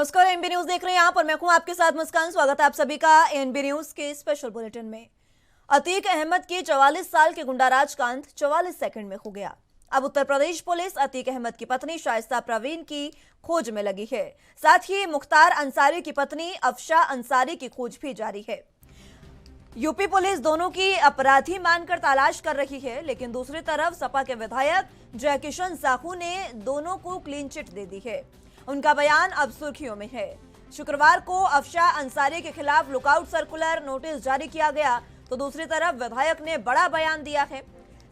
नमस्कार, NB news देख रहे हैं आप और मैं हूं आपके साथ मुस्कान। स्वागत है आप सभी का एनबी न्यूज के स्पेशल बुलेटिन में। अतीक अहमद की 44 साल के गुंडाराज कांड 44 सेकंड में हो गया। अब उत्तर प्रदेश पुलिस अतीक अहमद की पत्नी शाइस्ता परवीन की खोज में लगी है। साथ ही मुख्तार अंसारी की पत्नी अफशा अंसारी की खोज भी जारी है। यूपी पुलिस दोनों की अपराधी मानकर तलाश कर रही है, लेकिन दूसरी तरफ सपा के विधायक जयकिशन साहू ने दोनों को क्लीन चिट दे दी है। उनका बयान अब सुर्खियों में है। शुक्रवार को अफशा अंसारी के खिलाफ लुकआउट सर्कुलर नोटिस जारी किया गया, तो दूसरी तरफ विधायक ने बड़ा बयान दिया है।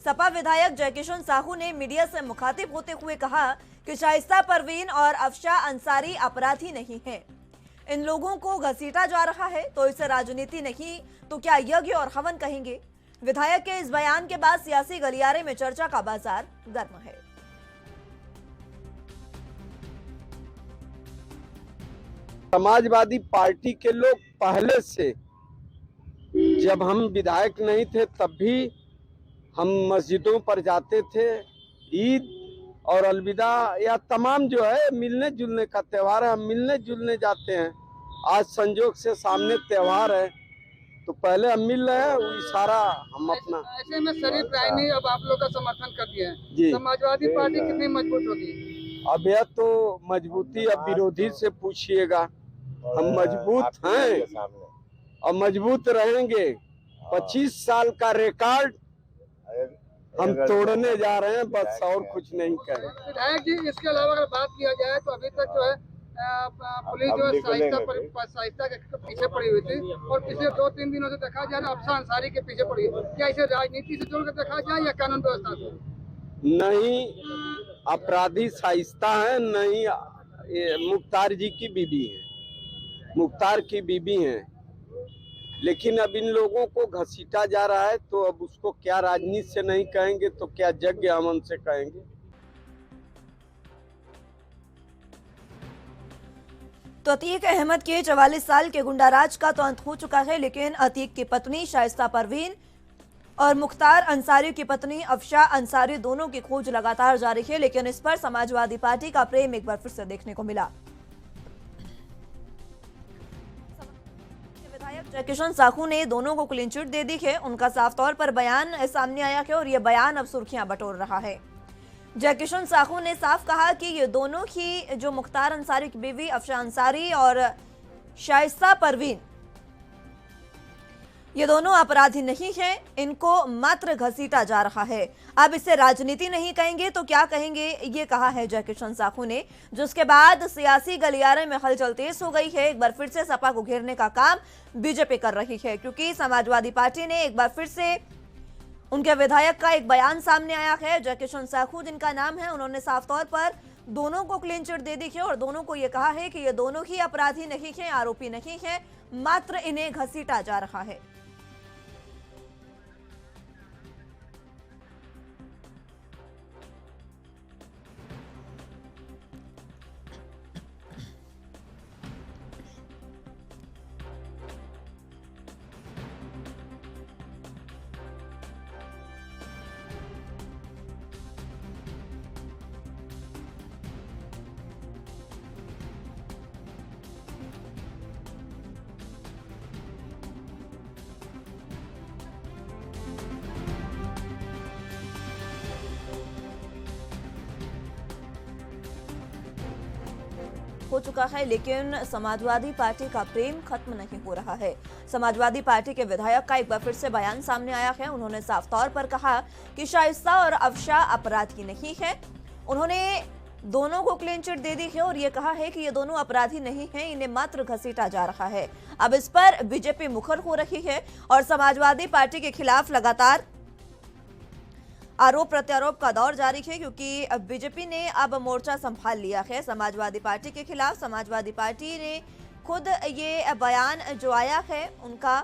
सपा विधायक जयकिशन साहू ने मीडिया से मुखातिब होते हुए कहा कि शाइस्ता परवीन और अफशा अंसारी अपराधी नहीं है। इन लोगों को घसीटा जा रहा है, तो इसे राजनीति नहीं तो क्या यज्ञ और हवन कहेंगे। विधायक के इस बयान के बाद सियासी गलियारे में चर्चा का बाजार गर्म है। समाजवादी पार्टी के लोग पहले से, जब हम विधायक नहीं थे तब भी हम मस्जिदों पर जाते थे। ईद और अलविदा या तमाम जो है मिलने जुलने का त्यौहार है, हम मिलने जुलने जाते हैं। आज संजोग से सामने त्यौहार है तो पहले हम मिल रहे हैं, वो इशारा हम अपना। ऐसे में शरीफ राय ने अब आप लोग का समर्थन कर दिया है जी। समाजवादी पार्टी कितनी मजबूत होगी? अब यह तो मजबूती अब विरोधी से पूछिएगा। हम मजबूत हैं और मजबूत रहेंगे। 25 साल का रिकॉर्ड हम तोड़ने जा रहे हैं, बस और कुछ नहीं करें। विधायक जी, इसके अलावा अगर बात किया जाए तो अभी तक जो है पुलिस जो है शाइस्ता के पीछे पड़ी हुई थी और पिछले 2-3 दिनों से देखा जाए अफशा अंसारी के पीछे पड़ी है। क्या इसे राजनीति से जोड़कर देखा जाए या कानून व्यवस्था से? नहीं, अपराधी शाइस्ता है, नहीं मुख्तार जी की बीबी है, मुख्तार की बीबी हैं। लेकिन अब इन लोगों को घसीटा जा रहा है, तो अब उसको क्या राजनीति से नहीं कहेंगे तो क्या यज्ञ हवन से कहेंगे। तो अतीक अहमद के 44 साल के गुंडाराज का तो अंत हो चुका है, लेकिन अतीक की पत्नी शाइस्ता परवीन और मुख्तार अंसारी की पत्नी अफशा अंसारी दोनों की खोज लगातार जारी है। लेकिन इस पर समाजवादी पार्टी का प्रेम एक बार फिर से देखने को मिला। विधायक जयकिशन साहू ने दोनों को क्लीन चिट दे दी है। उनका साफ तौर पर बयान सामने आया है और यह बयान अब सुर्खियां बटोर रहा है। जयकिशन साहू ने साफ कहा कि ये दोनों ही, जो मुख्तार अंसारी की बीवी अफशा अंसारी और शाइस्ता परवीन, ये दोनों अपराधी नहीं हैं, इनको मात्र घसीटा जा रहा है। अब इसे राजनीति नहीं कहेंगे तो क्या कहेंगे, ये कहा है जयकिशन साहू ने, जिसके बाद सियासी गलियारे में हलचल तेज हो गई है। एक बार फिर से सपा को घेरने का काम बीजेपी कर रही है, क्योंकि समाजवादी पार्टी ने एक बार फिर से उनके विधायक का एक बयान सामने आया है। जयकिशन साहू जिनका नाम है, उन्होंने साफ तौर पर दोनों को क्लीन चिट दे दी है और दोनों को यह कहा है कि ये दोनों ही अपराधी नहीं है, आरोपी नहीं है, मात्र इन्हें घसीटा जा रहा है। हो चुका है, लेकिन समाजवादी पार्टी का प्रेम खत्म नहीं हो रहा है। समाजवादी पार्टी के विधायक का एक बार फिर से बयान सामने आया है। उन्होंने साफ तौर पर कहा कि शाइस्ता और अफशा अपराधी नहीं है। उन्होंने दोनों को क्लीन चिट दे दी है और ये कहा है कि ये दोनों अपराधी नहीं हैं, इन्हें मात्र घसीटा जा रहा है। अब इस पर बीजेपी मुखर हो रही है और समाजवादी पार्टी के खिलाफ लगातार आरोप प्रत्यारोप का दौर जारी है, क्योंकि बीजेपी ने अब मोर्चा संभाल लिया है समाजवादी पार्टी के खिलाफ। समाजवादी पार्टी ने खुद ये बयान जो आया है उनका,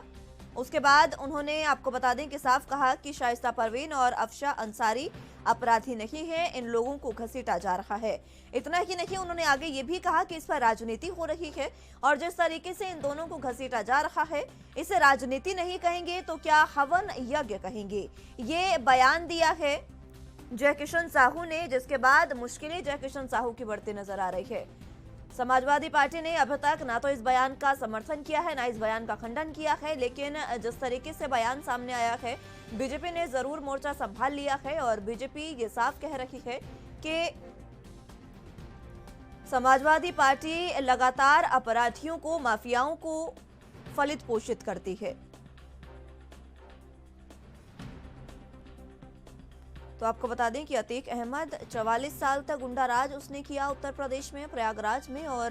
उसके बाद उन्होंने, आपको बता दें कि साफ कहा कि शाइस्ता परवीन और अफशा अंसारी अपराधी नहीं है, इन लोगों को घसीटा जा रहा है। इतना ही नहीं, उन्होंने आगे ये भी कहा कि इस पर राजनीति हो रही है और जिस तरीके से इन दोनों को घसीटा जा रहा है, इसे राजनीति नहीं कहेंगे तो क्या हवन यज्ञ कहेंगे। ये बयान दिया है जयकिशन साहू ने, जिसके बाद मुश्किलें जयकिशन साहू की बढ़ती नजर आ रही है। समाजवादी पार्टी ने अभी तक ना तो इस बयान का समर्थन किया है, ना इस बयान का खंडन किया है, लेकिन जिस तरीके से बयान सामने आया है, बीजेपी ने जरूर मोर्चा संभाल लिया है और बीजेपी ये साफ कह रही है कि समाजवादी पार्टी लगातार अपराधियों को, माफियाओं को फलित पोषित करती है। तो आपको बता दें कि अतीक अहमद 44 साल तक गुंडा राज उसने किया उत्तर प्रदेश में, प्रयागराज में, और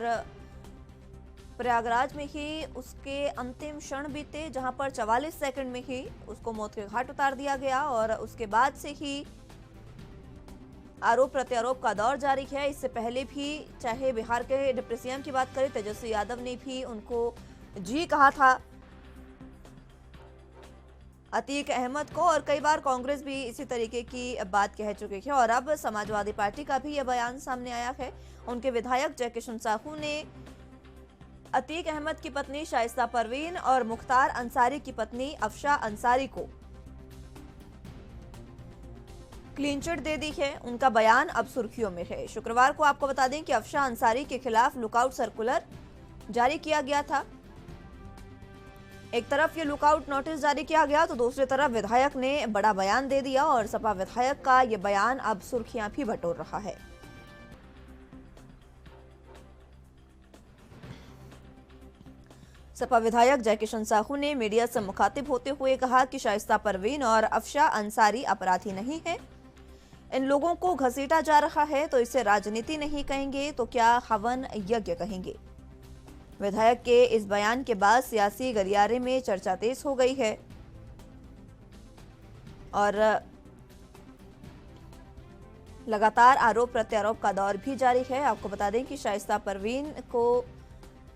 प्रयागराज में ही उसके अंतिम क्षण बीते, जहां पर 44 सेकंड में ही उसको मौत के घाट उतार दिया गया और उसके बाद से ही आरोप प्रत्यारोप का दौर जारी है। इससे पहले भी चाहे बिहार के डिप्टी सीएम की बात करें, तेजस्वी यादव ने भी उनको जी कहा था अतीक अहमद को, और कई बार कांग्रेस भी इसी तरीके की बात कह चुकी है। और अब समाजवादी पार्टी का भी यह बयान सामने आया है। उनके विधायक जयकिशन साहू ने अतीक अहमद की पत्नी शाइस्ता परवीन और मुख्तार अंसारी की पत्नी अफशा अंसारी को क्लीन चिट दे दी है। उनका बयान अब सुर्खियों में है। शुक्रवार को आपको बता दें कि अफशा अंसारी के खिलाफ लुकआउट सर्कुलर जारी किया गया था। एक तरफ ये लुकआउट नोटिस जारी किया गया तो दूसरी तरफ विधायक ने बड़ा बयान दे दिया और सपा विधायक का ये बयान अब सुर्खियां भी बटोर रहा है। सपा विधायक जयकिशन साहू ने मीडिया से मुखातिब होते हुए कहा कि शाइस्ता परवीन और अफशा अंसारी अपराधी नहीं है। इन लोगों को घसीटा जा रहा है तो इसे राजनीति नहीं कहेंगे तो क्या हवन यज्ञ कहेंगे। विधायक के इस बयान के बाद सियासी गलियारे में चर्चा तेज हो गई है और लगातार आरोप प्रत्यारोप का दौर भी जारी है। आपको बता दें कि शाइस्ता परवीन को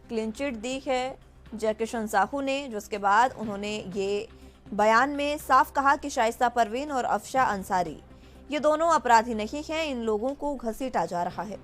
क्लीन चिट दी है जयकिशन साहू ने, जिसके बाद उन्होंने ये बयान में साफ कहा कि शाइस्ता परवीन और अफशा अंसारी ये दोनों अपराधी नहीं हैं, इन लोगों को घसीटा जा रहा है।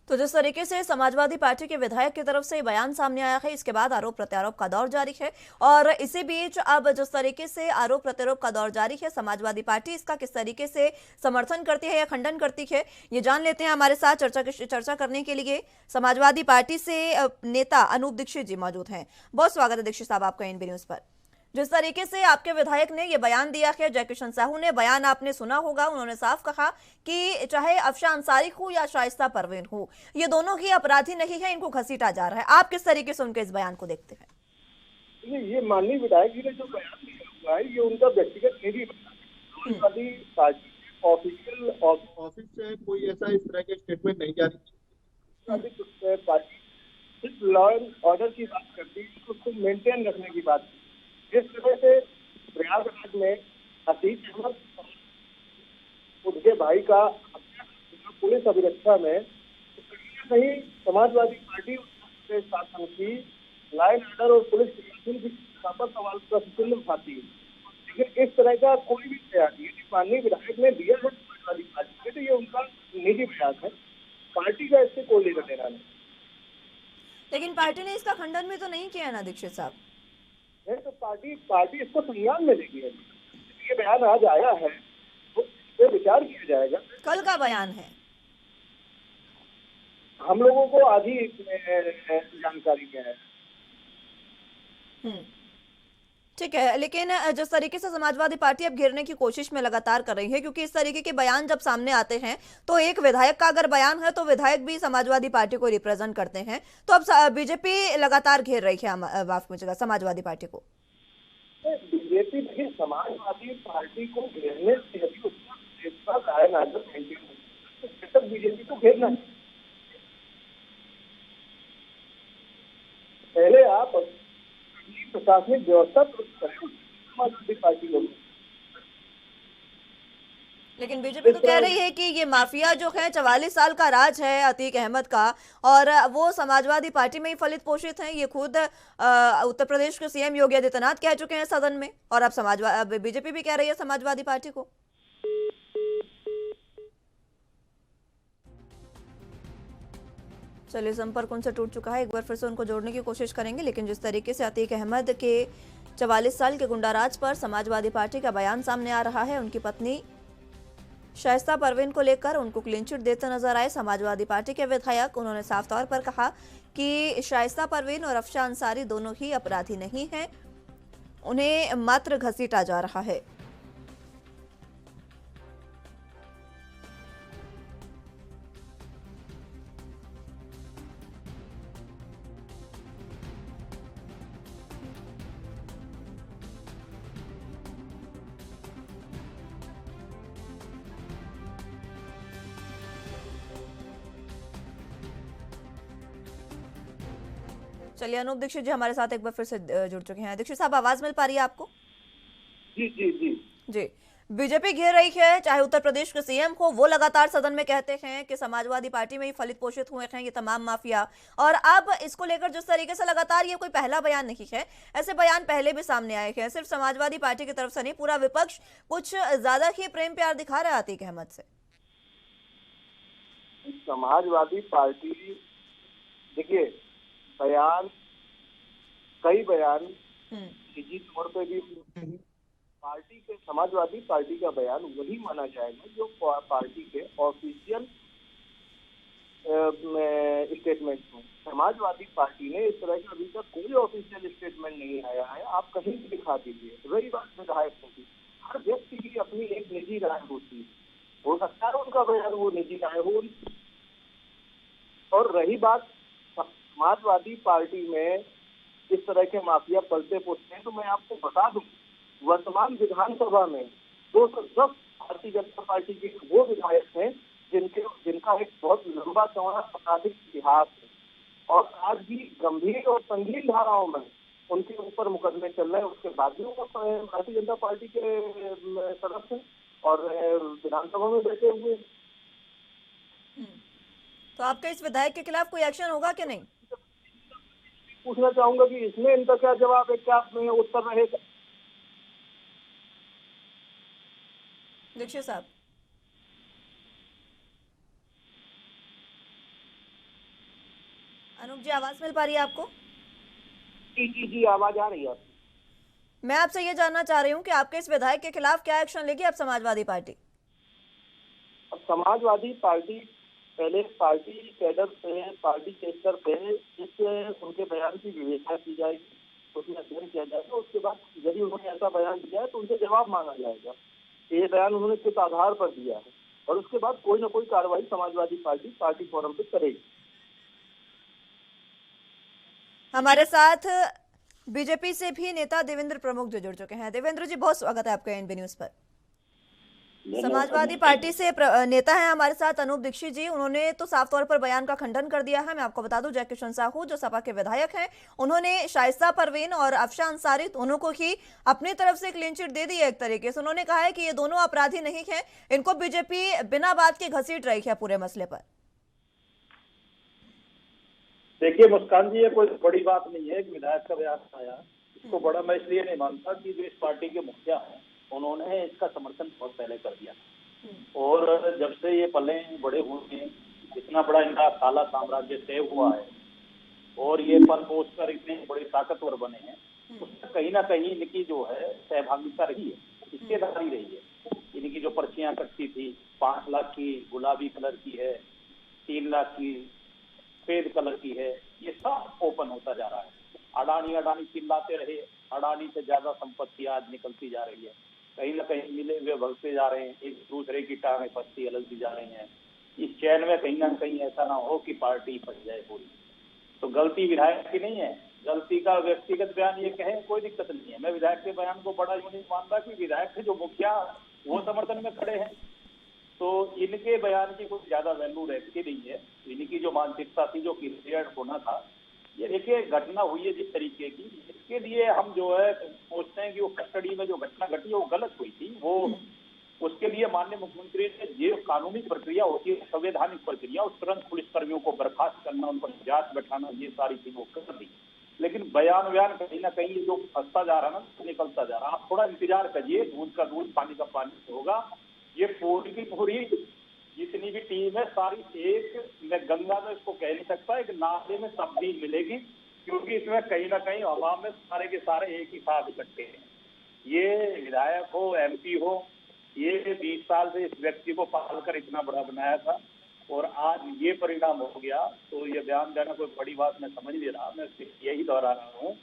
तो जिस तरीके से समाजवादी पार्टी के विधायक की तरफ से बयान सामने आया है, इसके बाद आरोप प्रत्यारोप का दौर जारी है और इसी बीच अब जिस तरीके से आरोप प्रत्यारोप का दौर जारी है, समाजवादी पार्टी इसका किस तरीके से समर्थन करती है या खंडन करती है, ये जान लेते हैं। हमारे साथ चर्चा करने के लिए समाजवादी पार्टी से नेता अनूप दीक्षित जी मौजूद हैं। बहुत स्वागत है दीक्षित साहब आपका एनबी न्यूज पर। जिस तरीके से आपके विधायक ने ये बयान दिया है, जयकिशन साहू ने, बयान आपने सुना होगा, उन्होंने साफ कहा कि चाहे अफशा अंसारी हो या शाइस्ता परवीन हो, ये दोनों ही अपराधी नहीं है, इनको घसीटा जा रहा है। आप किस तरीके से उनके इस बयान को देखते हैं? ये माननीय विधायक जी ने जो बयान दिया हुआ है, ये उनका व्यक्तिगत निजी समाजवादी पार्टी ऑफिशियल ऑफिस से कोई ऐसा इस तरह के स्टेटमेंट नहीं जारी की। पार्टी सिर्फ लॉ एंड ऑर्डर की बात करती है, उसको मेंटेन रखने की बात। जिस तरह से प्रयागराज में अतीक अहमद उनके भाई का पुलिस अभिरक्षा में कहीं समाजवादी पार्टी शासन की लॉ एंड ऑर्डर और पुलिस प्रशासन की सवाल प्रश्न उठाती है, लेकिन इस तरह का कोई भी बयान नहीं माननीय विधायक ने दिया है समाजवादी पार्टी के, तो ये उनका निजी बयान है, पार्टी का इससे कोई लेना देना नहीं। लेकिन पार्टी ने इसका खंडन भी तो नहीं किया ना दीक्षित साहब? नहीं, तो पार्टी इसको संज्ञान में लेगी। ये बयान आज आया है तो इस पर विचार किया जाएगा। कल का बयान है, हम लोगों को आज ही जानकारी है। ठीक है, लेकिन जिस तरीके से समाजवादी पार्टी अब घेरने की कोशिश में लगातार कर रही है, क्योंकि इस तरीके के बयान जब सामने आते हैं तो एक विधायक का अगर बयान है तो विधायक भी समाजवादी पार्टी को रिप्रेजेंट करते हैं, तो अब बीजेपी लगातार घेर रही है माफ कीजिएगा समाजवादी पार्टी को। बीजेपी देखिए समाजवादी पार्टी को घेरने से अभी उसका बीजेपी को घेरना पहले आप अपनी प्रशासनिक व्यवस्था दुरुस्त करें, समाजवादी पार्टी को। लेकिन बीजेपी तो कह रही है कि ये माफिया जो है 44 साल का राज है अतीक अहमद का, और वो समाजवादी पार्टी में ही फलित पोषित हैं। ये खुद उत्तर प्रदेश के सीएम योगी आदित्यनाथ कह चुके हैं सदन में, और अब बीजेपी भी कह रही है समाजवादी पार्टी को। चलिए, संपर्क उनसे टूट चुका है, एक बार फिर से उनको जोड़ने की कोशिश करेंगे। लेकिन जिस तरीके से अतीक अहमद के 44 साल के गुंडाराज पर समाजवादी पार्टी का बयान सामने आ रहा है, उनकी पत्नी शाइस्ता परवीन को लेकर उनको क्लीन चिट देते नजर आए समाजवादी पार्टी के विधायक। उन्होंने साफ तौर पर कहा कि शाइस्ता परवीन और अफशान अंसारी दोनों ही अपराधी नहीं हैं, उन्हें मात्र घसीटा जा रहा है। चलिए, अनूप दीक्षित जी हमारे साथ एक बार फिर से जुड़ चुके हैं। दीक्षित साहब, आवाज मिल पा रही है आपको? जी जी जी जी। बीजेपी घेर रही है, चाहे उत्तर प्रदेश के सीएम हो, वो लगातार सदन में कहते हैं कि समाजवादी पार्टी में ही फलित पोषित हुए हैं ये तमाम माफिया। और अब इसको लेकर जिस तरीके से लगातार, ये कोई पहला बयान नहीं है, ऐसे बयान पहले भी सामने आए हैं। सिर्फ समाजवादी पार्टी की तरफ से नहीं, पूरा विपक्ष कुछ ज्यादा ही प्रेम प्यार दिखा रहा है अतीक अहमद से। समाजवादी पार्टी, देखिए बयान, कई बयान निजी तौर पे भी पार्टी के, समाजवादी पार्टी का बयान वही माना जाएगा जो पार्टी के ऑफिशियल स्टेटमेंट हो। समाजवादी पार्टी ने इस तरह का अभी तक कोई ऑफिशियल स्टेटमेंट नहीं आया है, आप कहीं भी दिखा दीजिए। रही बात विधायकों की, हर व्यक्ति की अपनी एक निजी राय होती है, हो सकता है उनका बयान वो निजी राय हो। और रही बात समाजवादी पार्टी में इस तरह के माफिया पलते पुलते हैं, तो मैं आपको बता दूं, वर्तमान विधानसभा में 210 भारतीय जनता पार्टी के वो विधायक हैं जिनका एक बहुत लंबा चौड़ा आपराधिक इतिहास है, और आज भी गंभीर और संगीन धाराओं में उनके ऊपर मुकदमे चल रहे हैं। उसके बाद भी वो भारतीय जनता पार्टी के सदस्य और विधानसभा में बैठे हुए। तो आपका इस विधायक के खिलाफ कोई एक्शन होगा कि नहीं? पूछना चाहूंगा कि इसमें इनका क्या जवाब है, क्या उत्तर रहेगा? दीक्षित साहब, अनूप जी आवाज मिल पा रही है आपको? जी जी जी, आवाज आ रही है। मैं आपसे ये जानना चाह रही हूँ कि आपके इस विधायक के खिलाफ क्या एक्शन लेगी अब समाजवादी पार्टी? अब समाजवादी पार्टी पहले पार्टी कैडर पे, पार्टी के स्तर पे इस उनके बयान की विवेचना की जाएगी, उसमें अध्ययन किया जाएगा। उसके बाद यदि उन्होंने ऐसा बयान दिया है तो उनसे जवाब मांगा जाएगा कि ये बयान उन्होंने किस आधार पर दिया है, और उसके बाद कोई ना कोई कार्रवाई समाजवादी पार्टी फोरम पे करेगी। हमारे साथ बीजेपी से भी नेता देवेंद्र प्रमुख जो जुड़ चुके हैं। देवेंद्र जी, बहुत स्वागत है आपका एनबी न्यूज पर। समाजवादी पार्टी से नेता है हमारे साथ अनूप दीक्षित जी, उन्होंने तो साफ तौर पर बयान का खंडन कर दिया है। मैं आपको बता दूं, जयकिशन साहू जो सपा के विधायक हैं, उन्होंने शाइस्ता परवीन और अफशान अंसारी दोनों को ही अपनी तरफ से क्लीन चिट दे दी है। एक तरीके से उन्होंने कहा है कि ये दोनों अपराधी नहीं है, इनको बीजेपी बिना बात के घसीट रही है पूरे मसले पर। देखिए मुस्कान जी, ये कोई बड़ी बात नहीं है कि विधायक का बयान आया। इसको बड़ा मैं इसलिए नहीं मानता कि जो इस पार्टी के मुखिया हैं उन्होंने इसका समर्थन बहुत पहले कर दिया, और जब से ये पले बड़े हुए हैं, इतना बड़ा इनका काला साम्राज्य सेव हुआ है और ये पल पोष कर इतने बड़े ताकतवर बने हैं, उसमें कहीं ना कहीं इनकी जो है सहभागिता रही है, हिस्सेदारी रही है। इनकी जो पर्चियां कटती थी 5 लाख की गुलाबी कलर की है, 3 लाख की सफेद कलर की है, ये सब ओपन होता जा रहा है। अडानी चिल्लाते रहे, अडानी से ज्यादा संपत्ति आज निकलती जा रही है, कहीं ना कहीं मिले हुए भगते जा रहे हैं, एक दूसरे की टांगें फंसती अलगती जा रही हैं। इस चैन में कहीं ना कहीं ऐसा ना हो कि पार्टी फंस जाए पूरी। तो गलती विधायक की नहीं है, गलती का व्यक्तिगत बयान ये कहें कोई दिक्कत नहीं है। मैं विधायक के बयान को बड़ा यूं नहीं मानता कि विधायक के जो मुखिया वो समर्थन में खड़े हैं, तो इनके बयान की कुछ ज्यादा वैल्यू रहती नहीं है। इनकी जो मानसिकता थी, जो क्लियर होना था, ये देखिए घटना हुई है जिस तरीके की, इसके लिए हम जो है सोचते हैं कि वो कस्टडी में जो घटना घटी है वो गलत हुई थी। वो उसके लिए माननीय मुख्यमंत्री ने ये कानूनी प्रक्रिया होती है, संवैधानिक प्रक्रिया, उस तुरंत पुलिसकर्मियों को बर्खास्त करना, उन पर जांच बैठाना, ये सारी चीजें वो कर दी। लेकिन बयान कहीं ना कहीं जो फंसता जा रहा है ना, निकलता जा रहा है। आप थोड़ा इंतजार करिए, दूध का दूध पानी का पानी होगा। ये पूरी की पूरी जितनी भी टीम है सारी, एक मैं गंगा में इसको कह नहीं सकता, एक नाले में तब्दील मिलेगी, क्योंकि इसमें कहीं ना कहीं हवा में सारे के सारे एक ही साथ इकट्ठे हैं। ये विधायक हो, MP हो, ये 20 साल से इस व्यक्ति को पालकर इतना बड़ा बनाया था और आज ये परिणाम हो गया, तो ये बयान देना कोई बड़ी बात मैं समझ नहीं रहा। मैं सिर्फ यही दोहरा रहा हूँ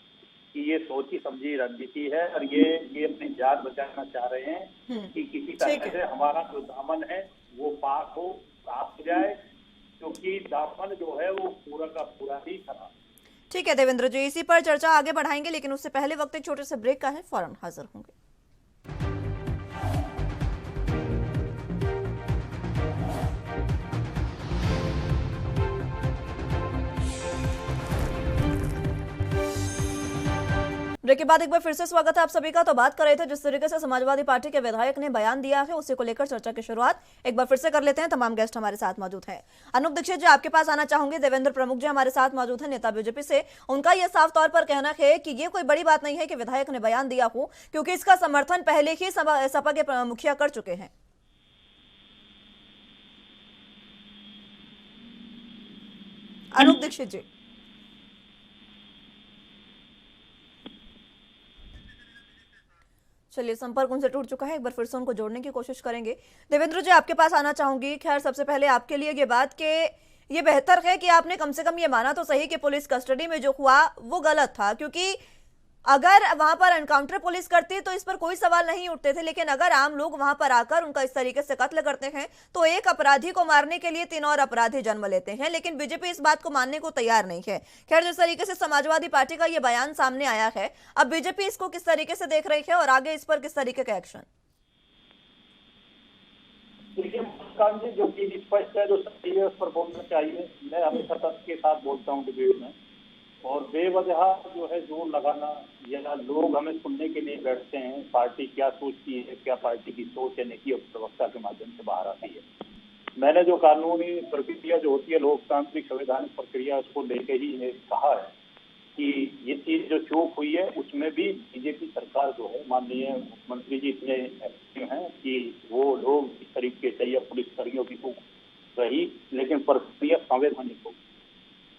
कि ये सोची समझी रणनीति है और ये अपनी जान बचाना चाह रहे हैं कि किसी तरह से हमारा जो दामन है वो पाक हो, साफ हो जाए, क्योंकि दामन जो है वो पूरा का पूरा ही खराब। ठीक है देवेंद्र जी, इसी पर चर्चा आगे बढ़ाएंगे, लेकिन उससे पहले वक्त एक छोटे से ब्रेक का है, फौरन हाजिर होंगे। ब्रेक के बाद एक बार फिर से स्वागत है आप सभी का। तो बात कर रहे थे जिस तरीके से समाजवादी पार्टी के विधायक ने बयान दिया है, उसी को लेकर चर्चा की शुरुआत एक बार फिर से कर लेते हैं। तमाम गेस्ट हमारे साथ मौजूद हैं। अनूप दीक्षित जी, आपके पास आना चाहूंगे। देवेंद्र प्रमुख जी हमारे साथ मौजूद हैं, नेता बीजेपी से। उनका यह साफ तौर पर कहना है कि ये कोई बड़ी बात नहीं है कि विधायक ने बयान दिया हो, क्योंकि इसका समर्थन पहले ही सपा के मुखिया कर चुके हैं। अनूप दीक्षित जी, चलिए संपर्क उनसे टूट चुका है, एक बार फिर से उनको जोड़ने की कोशिश करेंगे। देवेंद्र जी, आपके पास आना चाहूंगी। खैर, सबसे पहले आपके लिए ये बात कि ये बेहतर है कि आपने कम से कम ये माना तो सही कि पुलिस कस्टडी में जो हुआ वो गलत था, क्योंकि अगर वहां पर एनकाउंटर पुलिस करती तो इस पर कोई सवाल नहीं उठते थे। लेकिन अगर आम लोग वहां पर आकर उनका इस तरीके से कत्ल करते हैं तो एक अपराधी को मारने के लिए 3 और अपराधी जन्म लेते हैं। लेकिन बीजेपी इस बात को मानने को तैयार नहीं है। खैर, जिस तरीके से समाजवादी पार्टी का ये बयान सामने आया है, अब बीजेपी इसको किस तरीके से देख रही है और आगे इस पर किस तरीके का एक्शन? देखिए मुस्कान जी, जो चीज स्पष्ट है, जो सही है, उस पर बोलना चाहिए। मैं हमेशा तथ्य के साथ बोलता हूँ डिबेट में, और बेवजह जो है जोर लगाना या लोग हमें सुनने के लिए बैठते हैं, पार्टी क्या सोचती है, क्या पार्टी की सोच है, नीति और प्रवक्ता के माध्यम से बाहर आती है। मैंने जो कानूनी प्रक्रिया जो होती है, लोकतांत्रिक संवैधानिक प्रक्रिया, उसको लेके ही कहा है कि ये चीज जो चूक हुई है उसमें भी बीजेपी सरकार जो है, माननीय मुख्यमंत्री जी इतने एक्टिव हैं कि वो लोग इस तरीके से या पुलिसकर्मियों की चूक रही, लेकिन प्रक्रिया संवैधानिक हो,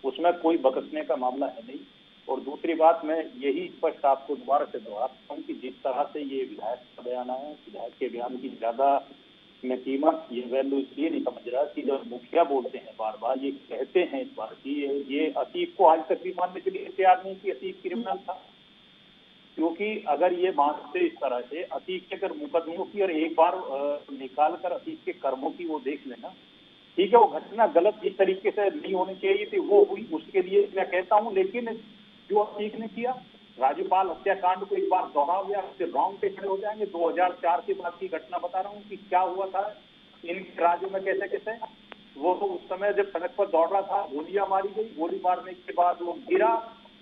उसमें कोई बकसने का मामला है नहीं। और दूसरी बात, मैं यही स्पष्ट आपको दोबारा से दोहराता हूँ कि जिस तरह से ये विधायक का बयान आया, विधायक के बयान की ज्यादा मैं कीमत, ये वैल्यू इसलिए नहीं समझ रहा कि जब मुखिया बोलते हैं बार बार, ये कहते हैं इस बार की ये अतीक को आज तक भी मानने के लिए तैयार नहीं कि अतीक क्रिमिनल था। क्योंकि अगर ये मानते इस तरह से, अतीक के अगर मुकदमों की और एक बार निकाल कर अतीक के कर्मों की वो देख लेना, ठीक है, वो घटना गलत इस तरीके से नहीं होनी चाहिए थी, वो हुई, उसके लिए मैं कहता हूँ। लेकिन जो अतीक ने किया, राज्यपाल हत्याकांड को एक बार दोहराओ या उससे रॉन्ग पे खड़े हो जाएंगे। 2004 के बाद की घटना बता रहा हूँ कि क्या हुआ था इन राज्यों में, कैसे कैसे वो उस समय जब सड़क पर दौड़ रहा था, गोलियां मारी गई, गोली मारने के बाद वो गिरा,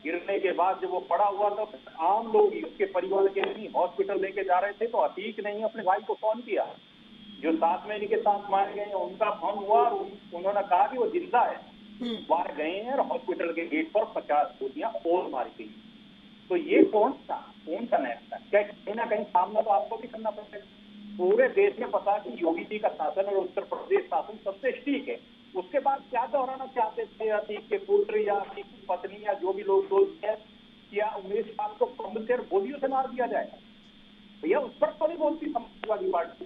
गिरने के बाद जब वो पड़ा हुआ था, आम लोग उसके परिवार के नहीं हॉस्पिटल लेके जा रहे थे, तो अतीक ने अपने भाई को फोन किया, जो 7 महीने के साथ मारे गए हैं उनका फोन हुआ, उन्होंने कहा कि वो जिंदा है, मार गए हैं, और हॉस्पिटल के गेट पर 50 गोलियां और मारी गई। तो ये कौन सा न्याय था? क्या कहीं ना कहीं सामना तो आपको भी करना पड़ेगा। पूरे देश में पता कि योगी जी का शासन और उत्तर प्रदेश शासन सबसे ठीक है, उसके बाद क्या दोहराना चाहते थे अतीक के पुत्र या अतीक की पत्नी या जो भी लोग दोस्त है, या उमेश पाल को बम से गोलियों से मार दिया जाएगा? भैया उस पर तो नहीं बोलती समाजवादी पार्टी,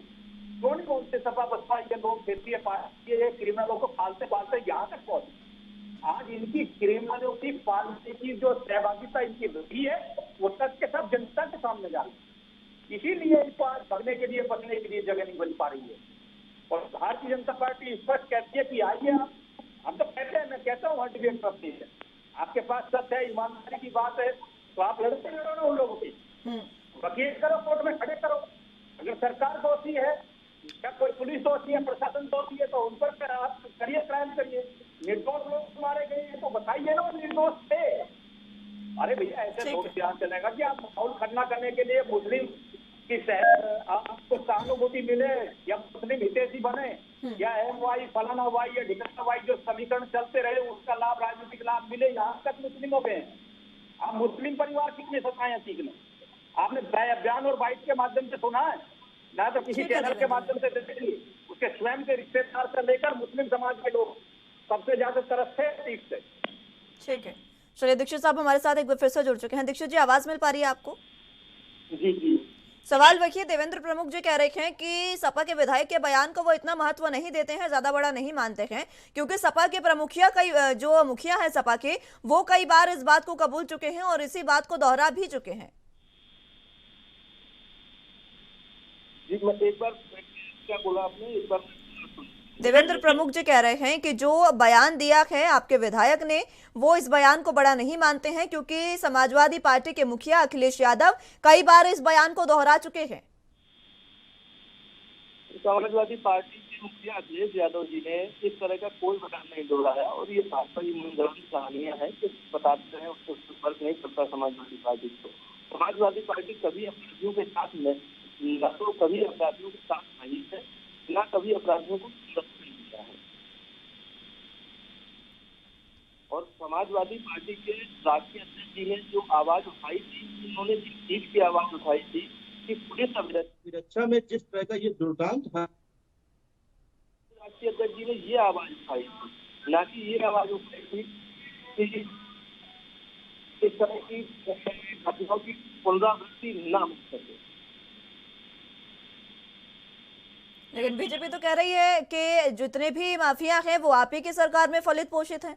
क्यों नहीं बोलते? सपा बसपा ये लोग क्षेत्रीय पार्टी ये क्रिमिनलों को पालते पालते यहाँ तक पहुंचे। आज इनकी क्रिमिनलों की पालने की जो सहभागिता इनकी रही है, वो तथ्य सब जनता के सामने जा रही है। इसीलिए इनको आज भगने के लिए बचने के लिए जगह नहीं बन पा रही है। और भारतीय जनता पार्टी स्पष्ट कहती है कि आइए आप, हम तो कहते हैं, मैं कहता हूँ डिबेट करती है, आपके पास सत्य है, ईमानदारी की बात है, तो आप लड़ते लड़ो ना उन लोगों की, वकील करो, कोर्ट में खड़े करो। अगर सरकार दोषी है या कोई पुलिस दोषी है, प्रशासन दोषी है, तो उन पर आप करिए, क्राइम करिए। निर्दोष लोग मारे गए हैं तो बताइए ना वो निर्दोष थे। अरे भैया ऐसे ठीक लोग है। ध्यान चलेगा कि आप माहौल खन्ना करने के लिए मुस्लिम की आपको सहानुभूति मिले या मुस्लिम हितैषी बने या MY फलाना वाई या ढिकाना वाई जो समीकरण चलते रहे उसका लाभ राजनीतिक लाभ मिले, यहाँ तक मुस्लिमों पे हैं। आप मुस्लिम परिवार कितने सताए सीखने आपने बयान और बाइट के माध्यम से सुना है ना, तो किसी ठीक है चैनल के माध्यम से देखिए उसके स्वयं के रिश्तेदार से लेकर मुस्लिम समाज के लोग सबसे ज्यादा तरसते हैं सीट से। ठीक है, चलिए दीक्षित साहब हमारे साथ एक बार फिर से जुड़ चुके हैं। दीक्षित जी, आवाज मिल पा रही है आपको? जी जी। सवाल वही देवेंद्र प्रमुख जी कह रहे हैं कि सपा के विधायक के बयान को वो इतना महत्व नहीं देते हैं, ज्यादा बड़ा नहीं मानते हैं, क्योंकि सपा के प्रमुखिया जो मुखिया है सपा के, वो कई बार इस बात को कबूल चुके हैं और इसी बात को दोहरा भी चुके हैं। जी मैं एक बार क्या बोला आपने, एक बार देवेंद्र प्रमुख जी कह रहे हैं कि जो बयान दिया है आपके विधायक ने, वो इस बयान को बड़ा नहीं मानते हैं, क्योंकि समाजवादी पार्टी के मुखिया अखिलेश यादव कई बार इस बयान को दोहरा चुके हैं। समाजवादी पार्टी के मुखिया अखिलेश यादव जी ने इस तरह का कोई बयान नहीं दोहराया और ये भाजपा की मनगढ़ंत कहानियां हैं कि बताते हैं उसको फर्क नहीं पड़ता समाजवादी पार्टी को। समाजवादी पार्टी कभी अपराधियों के साथ न तो कभी अपराधियों के साथ नहीं है, न कभी अपराधियों को नहीं दिया है। और समाजवादी पार्टी के राष्ट्रीय अध्यक्ष जी ने जो आवाज उठाई थी, उन्होंने जिस चीज की आवाज उठाई थी कि पुलिस अभिरक्षा में जिस तरह का ये दुर्दांत था, राष्ट्रीय अध्यक्ष जी ने ये आवाज उठाई थी, ना कि ये आवाज उठाई थी कि इस तरह की घटनाओं की पुनरावृत्ति न हो सके। लेकिन बीजेपी तो कह रही है कि जितने भी माफिया हैं वो आप ही की सरकार में फलित पोषित हैं।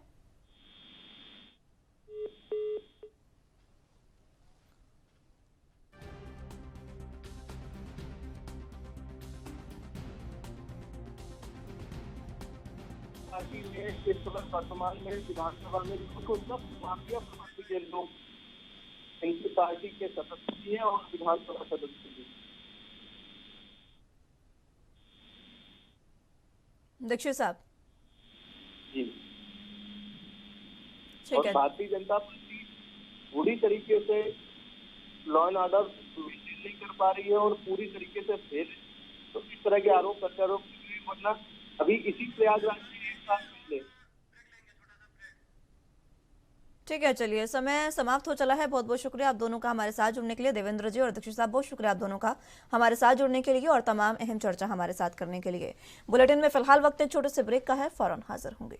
पार्टी में इस वक्त वर्तमान में विधानसभा में कुछ माफिया पार्टी के लोग इनकी पार्टी के सदस्य भी हैं और विधानसभा सदस्य भी। दीक्षित साहब जी। ठीक और है, भारतीय जनता पार्टी पूरी तरीके से लॉ एंड ऑर्डर मेंटेन नहीं कर पा रही है और पूरी तरीके से फेल है। तो इस तरह के आरोप प्रत्यारोप, वरना अभी इसी प्रयागराज में एक साल पहले। ठीक है, चलिए समय समाप्त हो चला है। बहुत बहुत शुक्रिया आप दोनों का हमारे साथ जुड़ने के लिए। देवेंद्र जी और दीक्षित साहब, बहुत शुक्रिया आप दोनों का हमारे साथ जुड़ने के लिए और तमाम अहम चर्चा हमारे साथ करने के लिए। बुलेटिन में फिलहाल वक्त एक छोटे से ब्रेक का है, फौरन हाजिर होंगे।